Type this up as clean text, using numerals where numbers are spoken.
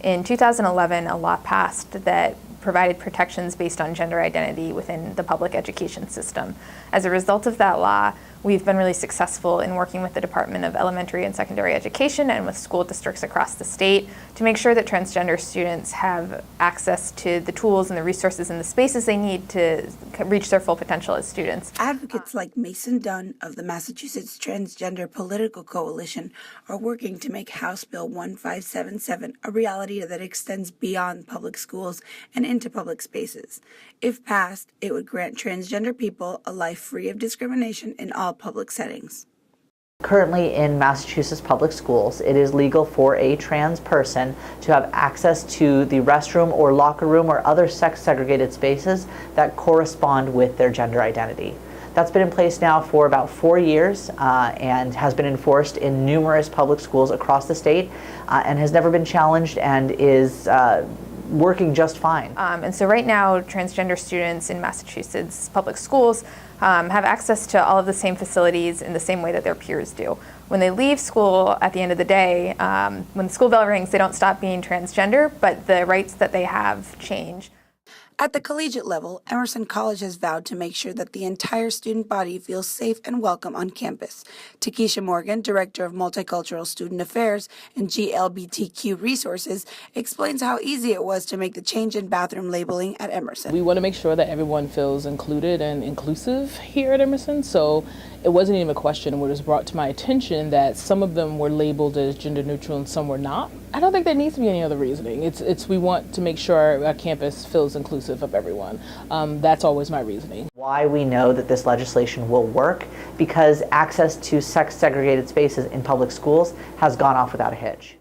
In 2011, a law passed that provided protections based on gender identity within the public education system. As a result of that law, we've been really successful in working with the Department of Elementary and Secondary Education and with school districts across the state to make sure that transgender students have access to the tools and the resources and the spaces they need to reach their full potential as students. Advocates like Mason Dunn of the Massachusetts Transgender Political Coalition are working to make House Bill 1577 a reality that extends beyond public schools and into public spaces. If passed, it would grant transgender people a life free of discrimination in all public settings. Currently in Massachusetts public schools, it is legal for a trans person to have access to the restroom or locker room or other sex-segregated spaces that correspond with their gender identity. That's been in place now for about 4 years and has been enforced in numerous public schools across the state and has never been challenged and is working just fine. And so right now, transgender students in Massachusetts public schools have access to all of the same facilities in the same way that their peers do. When they leave school at the end of the day, when the school bell rings, they don't stop being transgender, but the rights that they have change. At the collegiate level, Emerson College has vowed to make sure that the entire student body feels safe and welcome on campus. Takesha Morgan, Director of Multicultural Student Affairs and GLBTQ Resources, explains how easy it was to make the change in bathroom labeling at Emerson. We want to make sure that everyone feels included and inclusive here at Emerson, so it wasn't even a question when it was brought to my attention that some of them were labeled as gender neutral and some were not. I don't think there needs to be any other reasoning. It's we want to make sure our campus feels inclusive of everyone. That's always my reasoning. Why we know that this legislation will work, because access to sex-segregated spaces in public schools has gone off without a hitch.